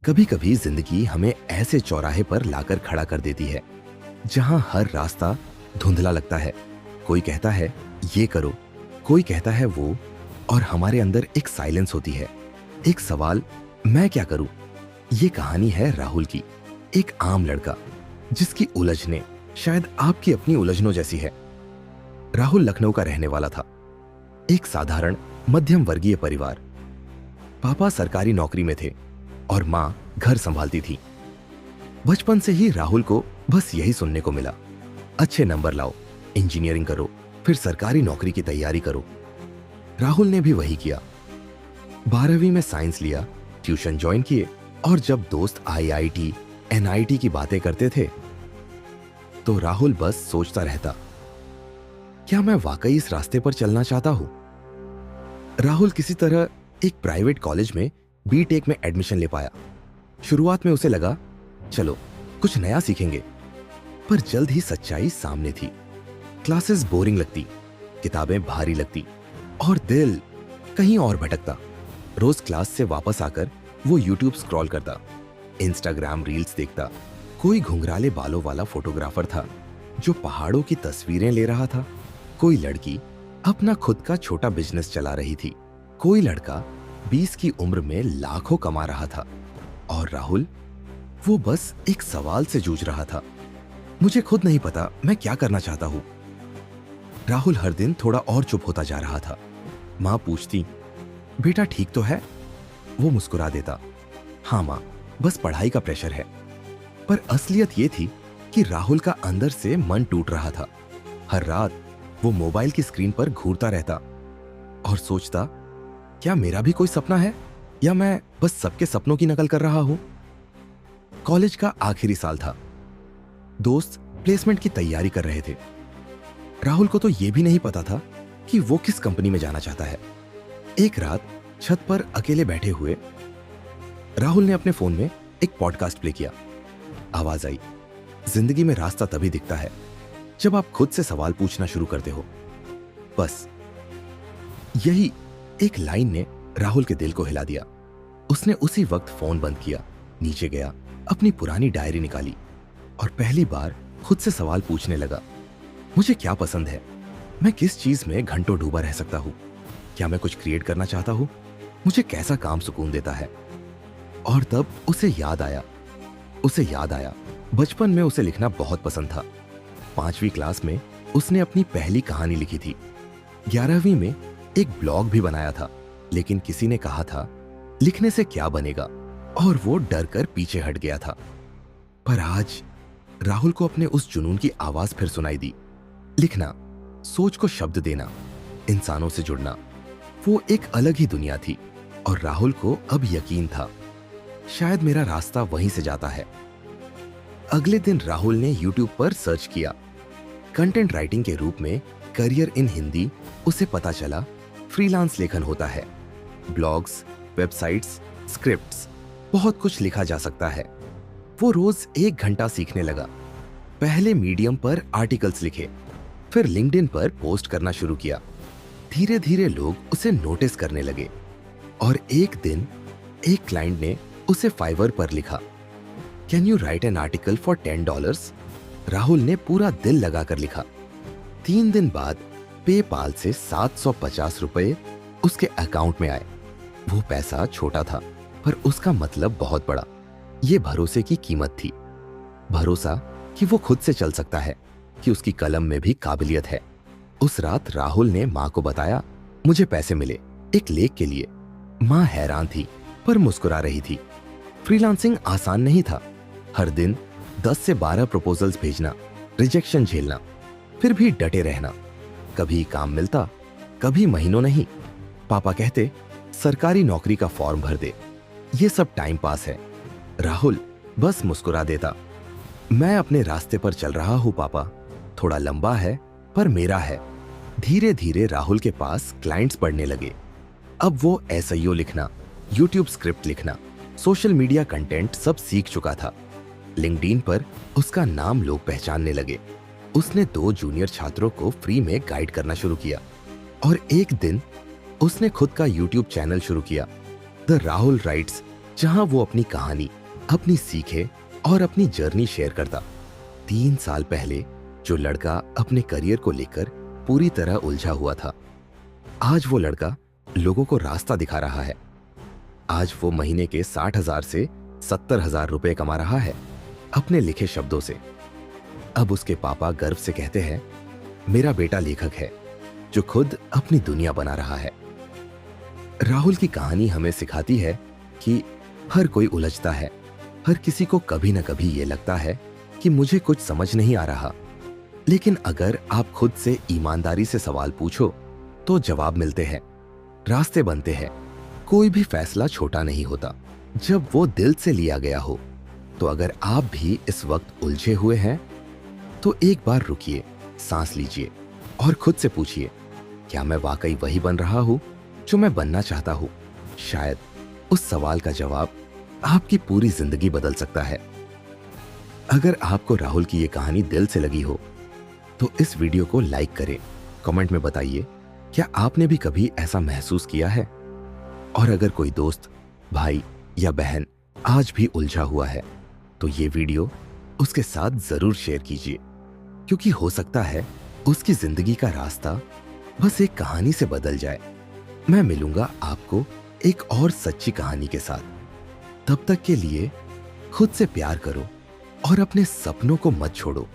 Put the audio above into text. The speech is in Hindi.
कभी कभी जिंदगी हमें ऐसे चौराहे पर लाकर खड़ा कर देती है जहां हर रास्ता धुंधला लगता है। कोई कहता है ये करो, कोई कहता है वो, और हमारे अंदर एक साइलेंस होती है, एक सवाल, मैं क्या करूं। ये कहानी है राहुल की, एक आम लड़का जिसकी उलझने शायद आपकी अपनी उलझनों जैसी है। राहुल लखनऊ का रहने वाला था, एक साधारण मध्यम वर्गीय परिवार। पापा सरकारी नौकरी में थे और मां घर संभालती थी। बचपन से ही राहुल को बस यही सुनने को मिला, अच्छे नंबर लाओ, इंजीनियरिंग करो, फिर सरकारी नौकरी की तैयारी करो। राहुल ने भी वही किया। 12वीं में साइंस लिया, ट्यूशन ज्वाइन किए, और जब दोस्त आईआईटी, एनआईटी की बातें करते थे तो राहुल बस सोचता रहता, क्या मैं वाकई इस रास्ते पर चलना चाहता हूं। राहुल किसी तरह एक प्राइवेट कॉलेज में बीटेक में एडमिशन ले पाया। शुरुआत में उसे लगा चलो कुछ नया सीखेंगे, पर जल्द ही सच्चाई सामने थी। क्लासेस बोरिंग लगती, किताबें भारी लगती और दिल कहीं और भटकता। रोज क्लास से वापस आकर वो यूट्यूब स्क्रॉल करता, इंस्टाग्राम रील्स देखता। कोई घुंघराले बालों वाला फोटोग्राफर था जो पहाड़ों की तस्वीरें ले रहा था, कोई लड़की अपना खुद का छोटा बिजनेस चला रही थी, कोई लड़का 20 की उम्र में लाखों कमा रहा था, और राहुल वो बस एक सवाल से जूझ रहा था, मुझे खुद नहीं पता मैं क्या करना चाहता हूं। राहुल हर दिन थोड़ा और चुप होता जा रहा था। मां पूछती, बेटा ठीक तो है? वो मुस्कुरा देता, हाँ मां, बस पढ़ाई का प्रेशर है। पर असलियत ये थी कि राहुल का अंदर से मन टूट रहा था। हर रात वो मोबाइल की स्क्रीन पर घूरता रहता और सोचता, क्या मेरा भी कोई सपना है या मैं बस सबके सपनों की नकल कर रहा हूं। कॉलेज का आखिरी साल था, दोस्त प्लेसमेंट की तैयारी कर रहे थे। राहुल को तो यह भी नहीं पता था कि वो किस कंपनी में जाना चाहता है। एक रात छत पर अकेले बैठे हुए राहुल ने अपने फोन में एक पॉडकास्ट प्ले किया। आवाज आई, जिंदगी में रास्ता तभी दिखता है जब आप खुद से सवाल पूछना शुरू करते हो। बस यही एक लाइन ने राहुल के दिल को हिला दिया। उसने उसी वक्त फोन बंद किया, नीचे गया, अपनी पुरानी डायरी निकाली और पहली बार खुद से सवाल पूछने लगा, मुझे क्या पसंद है, मैं किस चीज में घंटों डूबा रह सकता हूं, क्या मैं कुछ क्रिएट करना चाहता हूं, मुझे कैसा काम सुकून देता है। और तब उसे याद आया बचपन में उसे लिखना बहुत पसंद था। 5वीं क्लास में उसने अपनी पहली कहानी लिखी थी। 11वीं में एक ब्लॉग भी बनाया था, लेकिन किसी ने कहा था लिखने से क्या बनेगा, और वो डर कर पीछे हट गया था। पर आज राहुल को अपने उस जुनून की आवाज फिर सुनाई दी। लिखना, सोच को शब्द देना, इंसानों से जुड़ना, वो एक अलग ही दुनिया थी। और राहुल को अब यकीन था, शायद मेरा रास्ता वहीं से जाता है। अगले दिन राहुल ने यूट्यूब पर सर्च किया, कंटेंट राइटिंग के रूप में करियर इन हिंदी। उसे पता चला फ्रीलांस लेखन होता है, ब्लॉग्स, वेबसाइट्स, स्क्रिप्ट्स, बहुत कुछ लिखा जा सकता है। वो रोज 1 घंटा सीखने लगा। पहले मीडियम पर आर्टिकल्स लिखे, फिर लिंक्डइन पर पोस्ट करना शुरू किया। धीरे धीरे लोग उसे नोटिस करने लगे और एक दिन एक क्लाइंट ने उसे फाइवर पर लिखा, can you right an article for $10? Rahul ने पूरा दिल लगाकर लिखा। 3 दिन बाद पेपाल से 750 रुपए उसके अकाउंट में आए। वो पैसा छोटा था, पर उसका मतलब बहुत बड़ा। ये भरोसे की कीमत थी, भरोसा कि वो खुद से चल सकता है, कि उसकी कलम में भी काबिलियत है। उस रात राहुल ने मां को बताया, मुझे पैसे मिले एक लेख के लिए। मां हैरान थी पर मुस्कुरा रही थी। फ्रीलांसिंग आसान नहीं था। हर दिन 10 से 12 प्रपोजल्स भेजना, रिजेक्शन झेलना, फिर भी डटे रहना। कभी काम मिलता, कभी महीनों नहीं। पापा कहते, सरकारी नौकरी का फॉर्म भर दे, ये सब टाइम पास है। राहुल बस मुस्कुरा देता, मैं अपने रास्ते पर चल रहा हूं पापा, थोड़ा लंबा है पर मेरा है। धीरे धीरे राहुल के पास क्लाइंट्स बढ़ने लगे। अब वो एसईओ लिखना, यूट्यूब स्क्रिप्ट लिखना, सोशल मीडिया कंटेंट सब सीख चुका था। लिंक्डइन पर उसका नाम लोग पहचानने लगे। उसने 2 जूनियर छात्रों को फ्री में गाइड करना शुरू किया और एक दिन उसने खुद का यूट्यूब चैनल शुरू किया, द राहुल राइट्स जहां वो अपनी कहानी, अपनी सीखें और अपनी जर्नी शेयर करता। 3 साल पहले जो लड़का अपने करियर को लेकर पूरी तरह उलझा हुआ था, आज वो लड़का लोगों को रास्ता दिखा रहा है। आज वो महीने के 60,000 से 70,000 रुपए कमा रहा है अपने लिखे शब्दों से। अब उसके पापा गर्व से कहते हैं, मेरा बेटा लेखक है जो खुद अपनी दुनिया बना रहा है। राहुल की कहानी हमें सिखाती है कि हर कोई उलझता है। हर किसी को कभी न कभी ये लगता है कि मुझे कुछ समझ नहीं आ रहा। लेकिन अगर आप खुद से ईमानदारी से सवाल पूछो तो जवाब मिलते हैं, रास्ते बनते हैं। कोई भी फैसला छोटा नहीं होता जब वो दिल से लिया गया हो। तो अगर आप भी इस वक्त उलझे हुए हैं तो एक बार रुकिए, सांस लीजिए और खुद से पूछिए, क्या मैं वाकई वही बन रहा हूं जो मैं बनना चाहता हूं? शायद उस सवाल का जवाब आपकी पूरी जिंदगी बदल सकता है। अगर आपको राहुल की ये कहानी दिल से लगी हो तो इस वीडियो को लाइक करें, कमेंट में बताइए क्या आपने भी कभी ऐसा महसूस किया है। और अगर कोई दोस्त, भाई या बहन आज भी उलझा हुआ है तो ये वीडियो उसके साथ जरूर शेयर कीजिए, क्योंकि हो सकता है उसकी जिंदगी का रास्ता बस एक कहानी से बदल जाए। मैं मिलूंगा आपको एक और सच्ची कहानी के साथ। तब तक के लिए खुद से प्यार करो और अपने सपनों को मत छोड़ो।